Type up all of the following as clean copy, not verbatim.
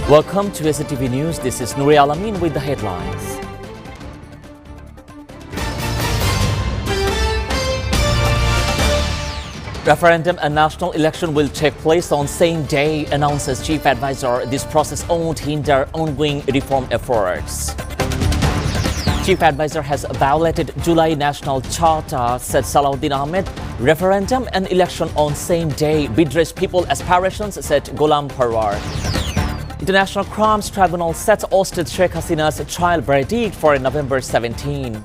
Welcome to SATV News. This is Nuri Alamin with the headlines. Referendum and national election will take place on same day, announces Chief Advisor. This process won't hinder ongoing reform efforts. Chief Advisor has violated July National Charter, said Salahuddin Ahmed. Referendum and election on same day betrays people's aspirations, said Ghulam Parwar. International Crimes Tribunal sets ousted Sheikh Hasina's trial verdict for November 17.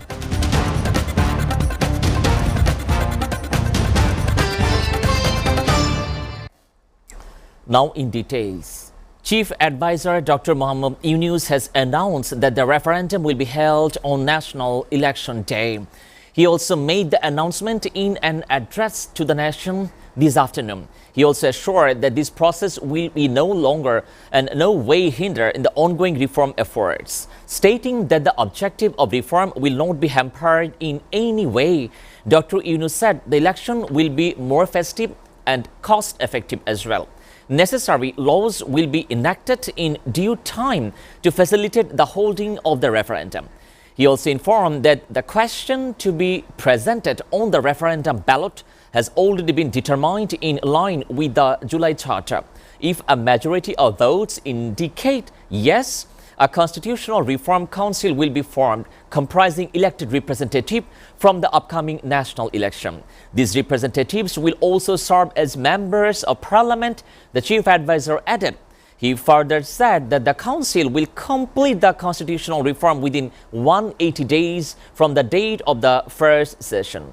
Now in details. Chief Advisor Dr. Muhammad Yunus has announced that the referendum will be held on National Election Day. He also made the announcement in an address to the nation this afternoon. He also assured that this process will be no longer and no way hinder in the ongoing reform efforts, stating that the objective of reform will not be hampered in any way. Dr. Yunus said the election will be more festive and cost-effective as well. Necessary laws will be enacted in due time to facilitate the holding of the referendum. He also informed that the question to be presented on the referendum ballot has already been determined in line with the July Charter. If a majority of votes indicate yes, a constitutional reform council will be formed comprising elected representatives from the upcoming national election. These representatives will also serve as members of parliament, the chief advisor added. He further said that the council will complete the constitutional reform within 180 days from the date of the first session.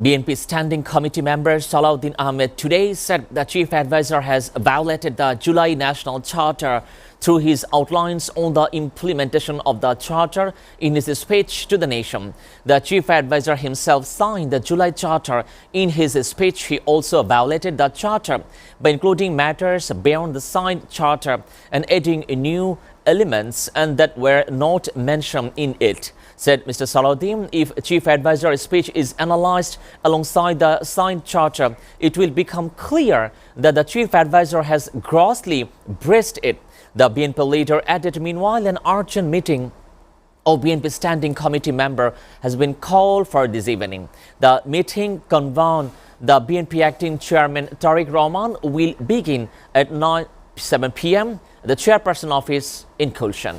BNP Standing Committee member Salahuddin Ahmed today said the Chief Advisor has violated the July National Charter through his outlines on the implementation of the Charter in his speech to the nation. The Chief Advisor himself signed the July Charter. In his speech, he also violated the Charter by including matters beyond the signed Charter and adding new elements and that were not mentioned in it. Said Mr. Salahuddin, if Chief Advisor's speech is analyzed alongside the signed charter, it will become clear that the Chief Advisor has grossly breached it. The BNP leader added, meanwhile, an urgent meeting of BNP Standing Committee member has been called for this evening. The meeting convened the BNP acting chairman Tariq Rahman will begin at 7 p.m. at the chairperson office in Kulshan.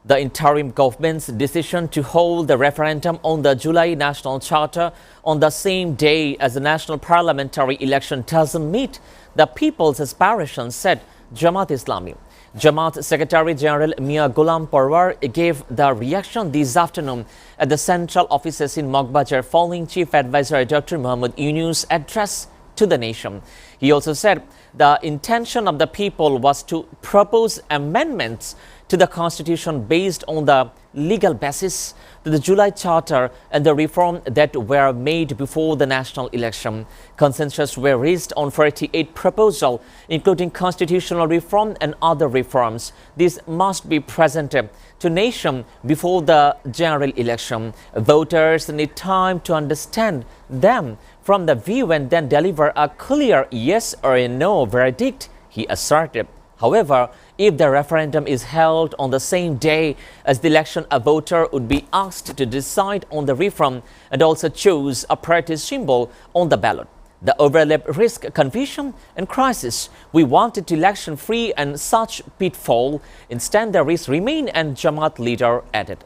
The interim government's decision to hold the referendum on the July National Charter on the same day as the national parliamentary election doesn't meet the people's aspirations, said Jamaat Islami. Jamaat Secretary General Mia Ghulam Parwar gave the reaction this afternoon at the central offices in Mogbazar following Chief Advisor Dr. Muhammad Yunus' address to the nation. He also said the intention of the people was to propose amendments to the constitution based on the legal basis to the July Charter and the reform that were made before the national election. Consensus were reached on 48 proposals, including constitutional reform and other reforms. This must be presented to nation before the general election. Voters need time to understand them from the view and then deliver a clear yes or a no verdict, he asserted. However, if the referendum is held on the same day as the election, a voter would be asked to decide on the reform and also choose a party symbol on the ballot. The overlap risk confusion and crisis. We wanted election free and such pitfall. Instead, the risk remain, and Jamaat leader added.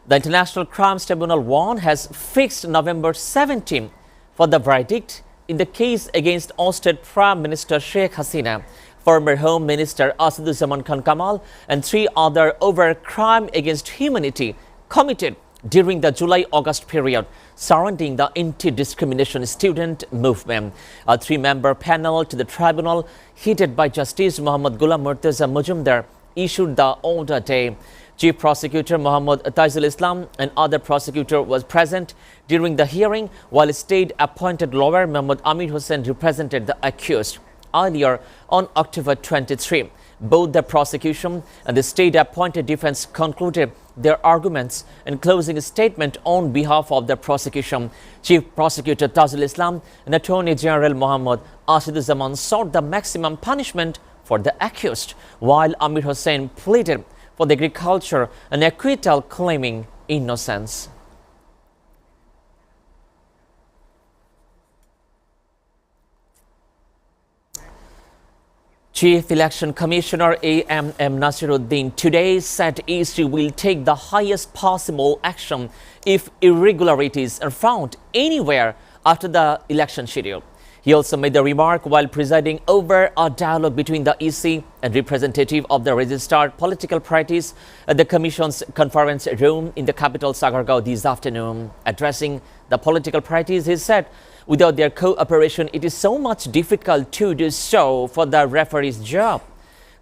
The International Crimes Tribunal 1 has fixed November 17 for the verdict in the case against ousted Prime Minister Sheikh Hasina, former Home Minister Asaduzzaman Khan Kamal, and 3 others over crime against humanity committed during the July-August period surrounding the anti-discrimination student movement. A 3-member panel to the tribunal, headed by Justice Muhammad Ghulam Murtaza Mujumdar, issued the order day. Chief Prosecutor Muhammad Taizul Islam and other prosecutor was present during the hearing, while state-appointed lawyer Muhammad Amir Hussain represented the accused. earlier on October 23. Both the prosecution and the state-appointed defense concluded their arguments in closing statement on behalf of the prosecution. Chief Prosecutor Tajul Islam and Attorney General Mohammad Ashiduzaman sought the maximum punishment for the accused, while Amir Hussain pleaded for the agriculture and acquittal, claiming innocence. Chief Election Commissioner A.M.M. Nasiruddin today said EC will take the highest possible action if irregularities are found anywhere after the election schedule. He also made the remark while presiding over a dialogue between the EC and representative of the registered political parties at the Commission's conference room in the capital Sagargao this afternoon. Addressing the political parties, he said, without their cooperation, it is so much difficult to do so for the referee's job.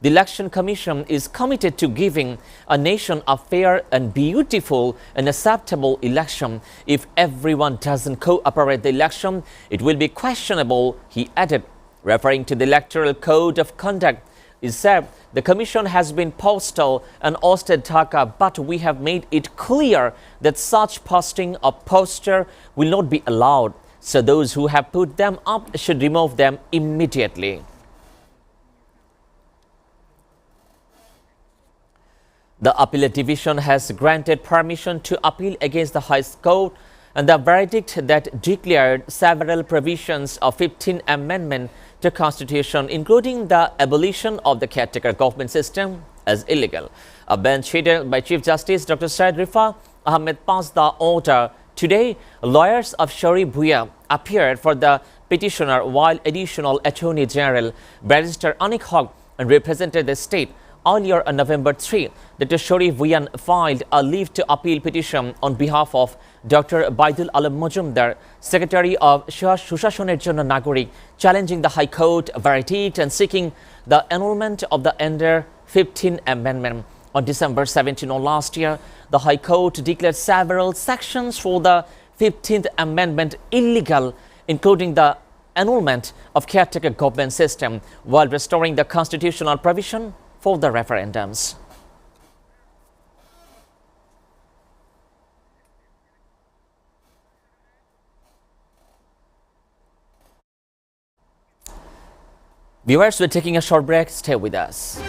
The Election Commission is committed to giving a nation a fair and beautiful and acceptable election. If everyone doesn't cooperate the election, it will be questionable, he added. Referring to the Electoral Code of Conduct, he said, the Commission has been postal and ousted Dhaka, but we have made it clear that such posting of poster will not be allowed. So those who have put them up should remove them immediately. The Appellate Division has granted permission to appeal against the High Court and the verdict that declared several provisions of 15th Amendment to Constitution, including the abolition of the caretaker government system, as illegal. A bench headed by Chief Justice Dr. Syed Rifa Ahmed passed the order. Today, lawyers of Shari Bhuiya appeared for the petitioner, while Additional Attorney General Barrister Anik Haq represented the state. Earlier on November 3, Dr. Shari Bhuiyan filed a leave to appeal petition on behalf of Dr. Baidul Alam Mujumdar, Secretary of Sushashoner Jonno Nagorik, challenging the High Court verdict and seeking the annulment of the under 15th Amendment. On December 17 of last year, the High Court declared several sections for the 15th Amendment illegal, including the annulment of caretaker government system, while restoring the constitutional provision for the referendums. Viewers, we're taking a short break. Stay with us.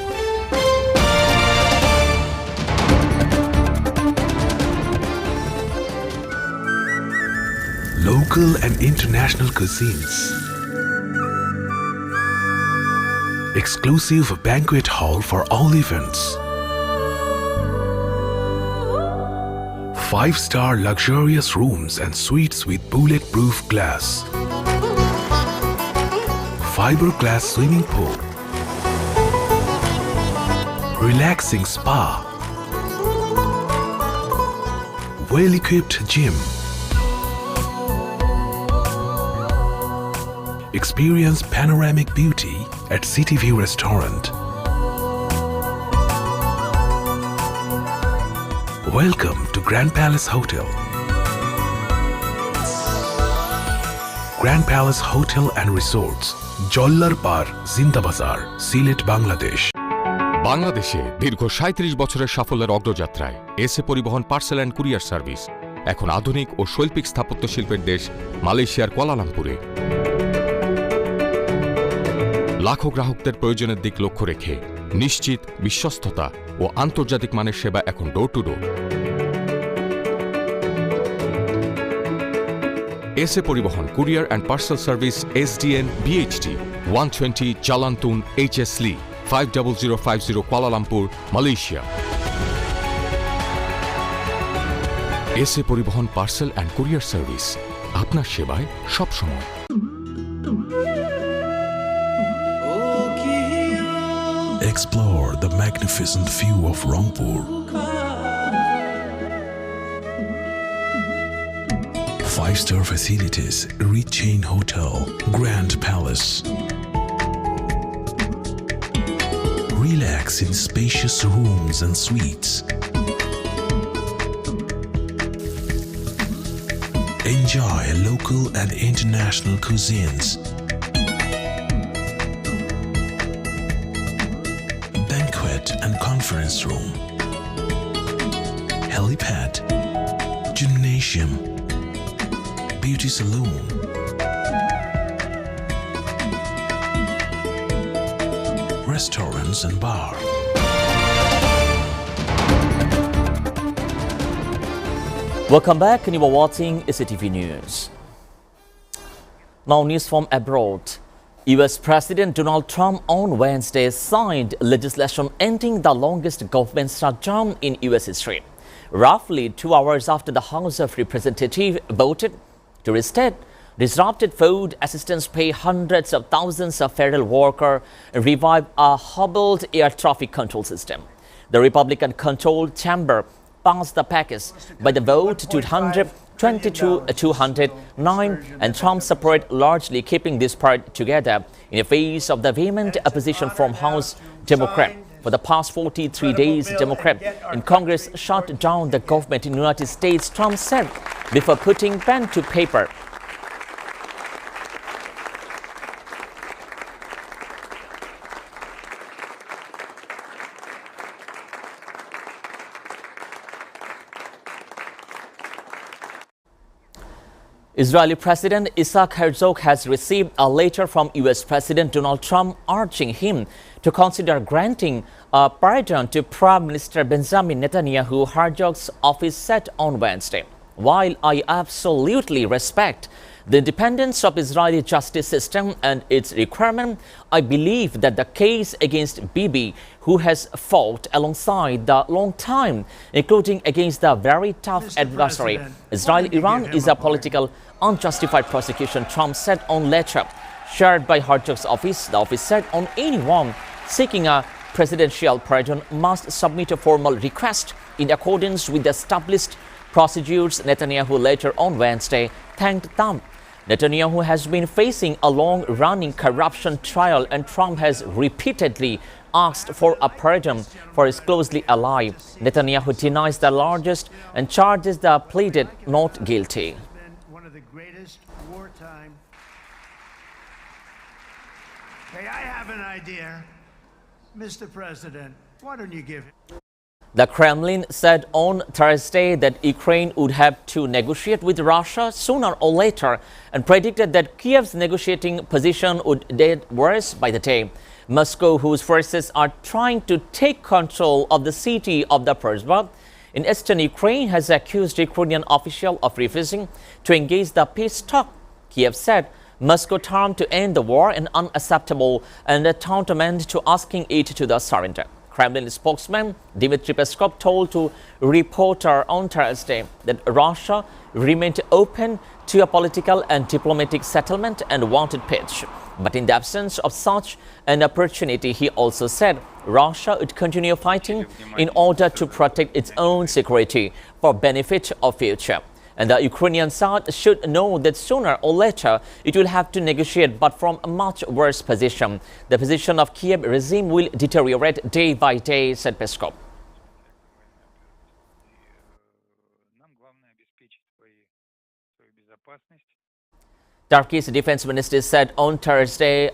Local and international cuisines. Exclusive banquet hall for all events. 5-star luxurious rooms and suites with bulletproof glass. Fiberglass swimming pool. Relaxing spa. Well-equipped gym. Experience panoramic beauty at SATV Restaurant. Welcome to Grand Palace Hotel. Grand Palace Hotel and Resorts, Jollar Par, Zinda Bazar, Silet, Bangladesh. বাংলাদেশে দীর্ঘ ৩৭ বছরের সাফল্যের অগ্রযাত্রায় SA পরিবহন parcel and courier service এখন আধুনিক ও শৈল্পিক স্থাপত্য শিল্পের দেশ মালয়েশিয়ার কুয়ালালামপুরে। লাখো গ্রাহকদের প্রয়োজনের দিক লক্ষ্য রেখে নিশ্চিত, বিশ্বস্ততা ও আন্তর্জাতিক মানের সেবা এখন ডোর টু ডোর। এসএ পরিবহন courier and parcel service SDN BHT 120 Jalan HS Lee 50050 Kuala Lumpur, Malaysia. SA পরিবহন পার্সেল অ্যান্ড কুরিয়ার সার্ভিস আপনার সেবায় সবসময়। Explore the magnificent view of Rangpur. 5-star facilities, rich chain hotel, Grand Palace. Relax in spacious rooms and suites. Enjoy local and international cuisines. conference room, helipad, gymnasium, beauty salon, restaurants and bar. Welcome back, and you are watching SATV News. Now, news from abroad. US President Donald Trump on Wednesday signed legislation ending the longest government shutdown in US history, roughly 2 hours after the House of Representatives voted to restate disrupted food assistance pay hundreds of thousands of federal workers and revive a hobbled air traffic control system. The Republican-controlled chamber passed the package by the vote 222-209, and Trump support largely keeping this part together in the face of the vehement opposition from House Democrat. For the past 43 days, Democrats in Congress shut down the government in the United States, Trump said, before putting pen to paper. Israeli President Isaac Herzog has received a letter from US President Donald Trump urging him to consider granting a pardon to Prime Minister Benjamin Netanyahu, Herzog's office said on Wednesday. While I absolutely respect the independence of Israeli justice system and its requirement, I believe that the case against Bibi, who has fought alongside the long time, including against the very tough adversary, Israel-Iran, is a political unjustified prosecution, Trump said on letter shared by Herzog's office. The office said on anyone seeking a presidential pardon must submit a formal request in accordance with the established procedures. Netanyahu later on Wednesday thanked Trump. Netanyahu has been facing a long-running corruption trial, and Trump has repeatedly asked for a pardon for his closely ally. Netanyahu denies the largest and charges the pleaded not guilty. One of the greatest wartime. Hey, I have an idea, Mr. President. Why don't you give it? The Kremlin said on Thursday that Ukraine would have to negotiate with Russia sooner or later, and predicted that Kiev's negotiating position would get worse by the day. Moscow, whose forces are trying to take control of the city of the Zaporizhzhia in eastern Ukraine, has accused Ukrainian officials of refusing to engage the peace talks. Kiev said Moscow termed to end the war an unacceptable and tantamount to asking it to the surrender. Kremlin spokesman Dmitry Peskov told to reporter on Thursday that Russia remained open to a political and diplomatic settlement and wanted peace. But in the absence of such an opportunity, he also said Russia would continue fighting in order to protect its own security for benefit of future. And the Ukrainian side should know that sooner or later it will have to negotiate, but from a much worse position. The position of Kiev regime will deteriorate day by day, said Peskov. Turkey's defense minister said on Thursday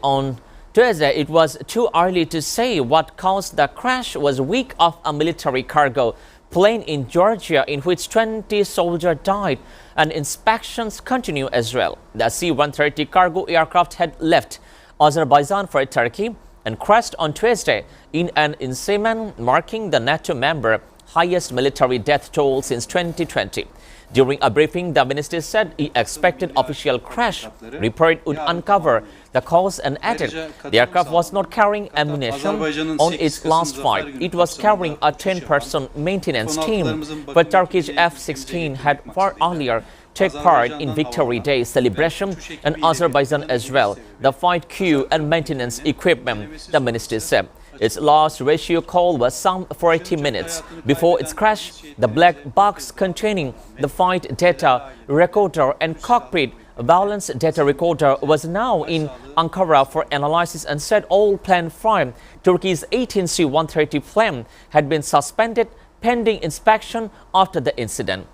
it was too early to say what caused the crash was week of a military cargo plane in Georgia in which 20 soldiers died, and inspections continue as well. The C-130 cargo aircraft had left Azerbaijan for Turkey and crashed on Tuesday in an incident marking the NATO member highest military death toll since 2020. During a briefing, the minister said he expected official crash report would uncover the cause and added the aircraft was not carrying ammunition on its last flight. It was carrying a 10-person maintenance team, but Turkish F-16 had far earlier take part in Victory Day celebration and Azerbaijan as well. The flight crew and maintenance equipment, the minister said. Its last ratio call was some 40 minutes before its crash. The black box containing the flight data recorder and cockpit balance data recorder was now in Ankara for analysis and said all planned flight. Turkey's 18 C-130 plane had been suspended pending inspection after the incident.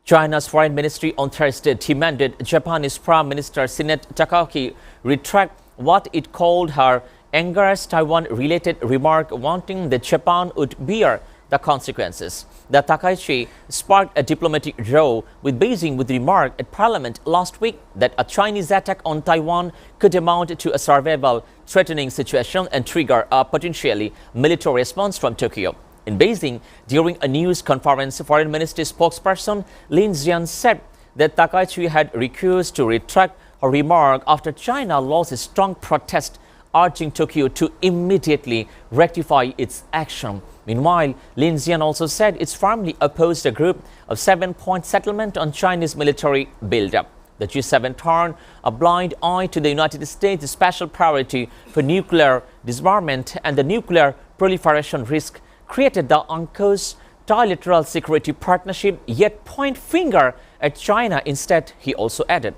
China's foreign ministry on Thursday demanded Japanese Prime Minister Shinzo Takagi retract what it called her angers Taiwan-related remark, wanting that Japan would bear the consequences. The Takaichi sparked a diplomatic row with Beijing with remark at Parliament last week that a Chinese attack on Taiwan could amount to a survival threatening situation and trigger a potentially military response from Tokyo. In Beijing, during a news conference, Foreign Ministry spokesperson Lin Jian said that Takaichi had refused to retract her remark after China launched a strong protest urging Tokyo to immediately rectify its action. Meanwhile, Lin Jian also said it's firmly opposed a group of 7-point settlement on Chinese military buildup. The G7 turned a blind eye to the United States' special priority for nuclear disarmament and the nuclear proliferation risk created the UNCLOS trilateral security partnership, yet point finger at China instead, he also added.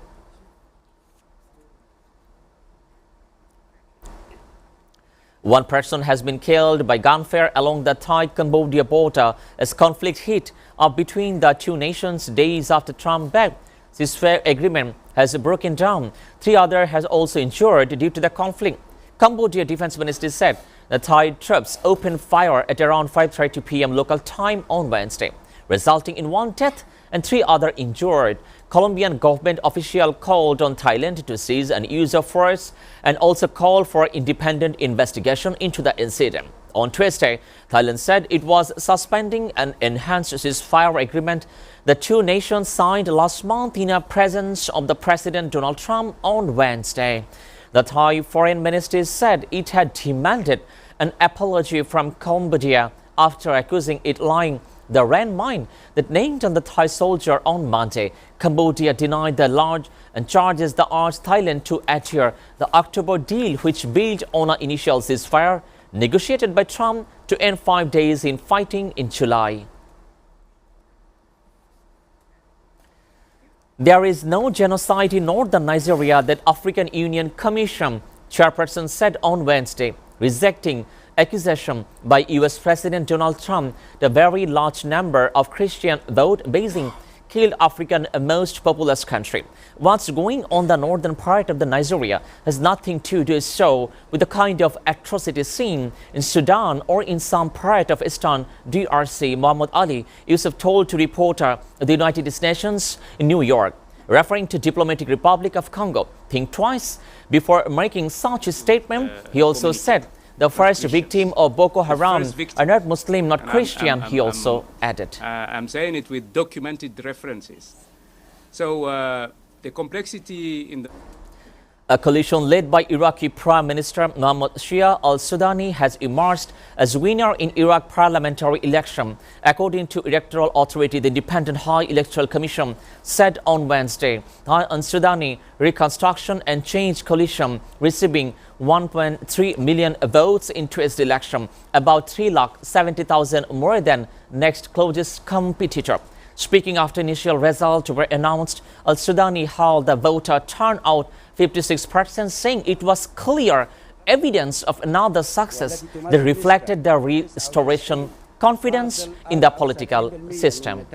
One person has been killed by gunfire along the Thai-Cambodia border as conflict heat up between the two nations days after Trump-backed ceasefire agreement has broken down. 3 others has also injured due to the conflict. Cambodia Defense Ministry said the Thai troops opened fire at around 5:30 p.m. local time on Wednesday, resulting in 1 death and 3 others injured. Colombian government official called on Thailand to cease and use of force and also called for independent investigation into the incident. On Tuesday, Thailand said it was suspending an enhanced ceasefire agreement the two nations signed last month in the presence of the President Donald Trump on Wednesday. The Thai Foreign Ministry said it had demanded an apology from Cambodia after accusing it lying the landmine that named on the Thai soldier on Monday. Cambodia denied the large and charges the urged Thailand to adhere the October deal, which built on an initial ceasefire negotiated by Trump to end 5 days in fighting in July. There is no genocide in northern Nigeria, that African Union Commission chairperson said on Wednesday, rejecting accusation by U.S. President Donald Trump. The very large number of Christian vote Beijing killed Africa's most populous country. What's going on the northern part of the Nigeria has nothing to do so with the kind of atrocity seen in Sudan or in some part of Eastern DRC, Muhammad Ali Yusuf told to reporter of the United Nations in New York. Referring to Democratic Republic of Congo, think twice before making such a statement. He also said the first victim of Boko Haram are not Muslim, not Christian, he also added. I'm saying it with documented references. So the complexity in the... A coalition led by Iraqi Prime Minister Mohammed Shia al-Sudani has emerged as winner in Iraq parliamentary election, according to Electoral Authority. The Independent High Electoral Commission said on Wednesday. Al-Sudani Reconstruction and Change Coalition receiving 1.3 million votes into its election, about 370,000 more than next closest competitor. Speaking after initial results were announced, Al-Sudani held the voter turnout 56%, saying it was clear evidence of another success that reflected the restoration confidence in the political system.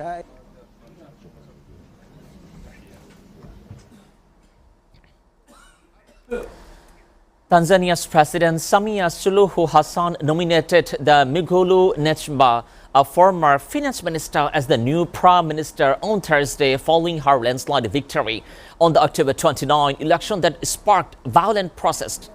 Tanzania's President Samia Suluhu Hassan nominated the Mwigulu Nchemba, a former finance minister, as the new prime minister on Thursday following her landslide victory on the October 29 election that sparked violent protests.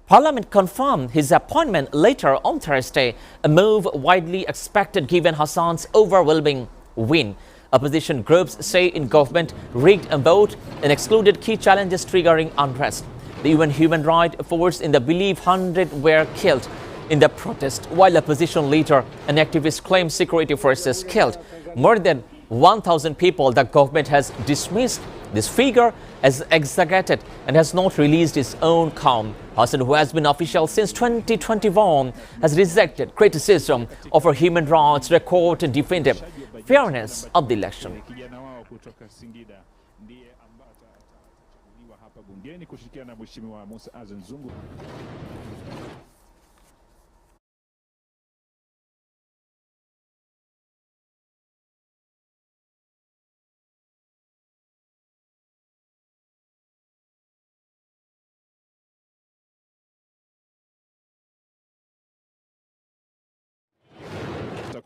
Parliament confirmed his appointment later on Thursday, a move widely expected given Hassan's overwhelming win. Opposition groups say in government rigged a vote and excluded key challenges triggering unrest. The UN Human Rights Force in the belief 100 were killed in the protest, while opposition leader and activists claim security forces killed more than 1,000 people. The government has dismissed this figure as exaggerated and has not released its own count. Hassan, who has been official since 2021, has rejected criticism of her human rights record and defended fairness of the election.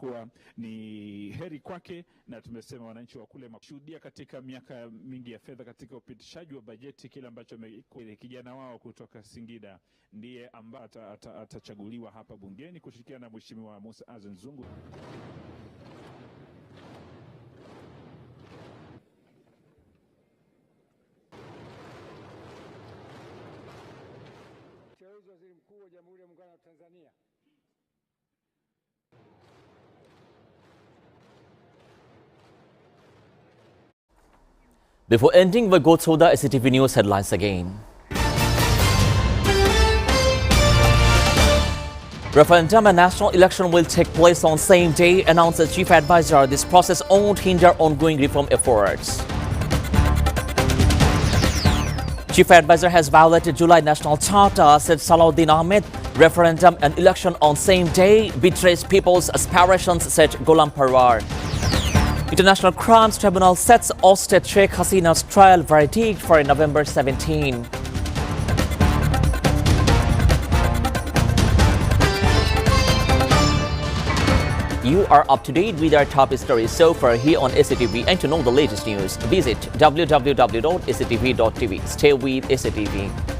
itakuwa ni heri kwake, na tumesema wananchi wa kule kushuhudia katika miaka mingi ya fedha katika upitishaji wa bajeti kile ambacho kijana wao kutoka Singida ndiye ambaye atachaguliwa hapa bungeni kushirikiana na Mheshimiwa Musa Azan Zungu. Waziri Mkuu wa Jamhuri ya Muungano wa Tanzania. Before ending, we'll go through the SATV News headlines again. Referendum and national election will take place on same day, announced the Chief Advisor. This process won't hinder ongoing reform efforts. Chief Advisor has violated July National Charter, said Salahuddin Ahmed. Referendum and election on same day betrays people's aspirations, said Ghulam Parwar. International Crimes Tribunal sets ousted Sheikh Hasina's trial verdict for November 17. You are up to date with our top stories so far here on SATV, and to know the latest news, visit www.satv.tv. Stay with SATV.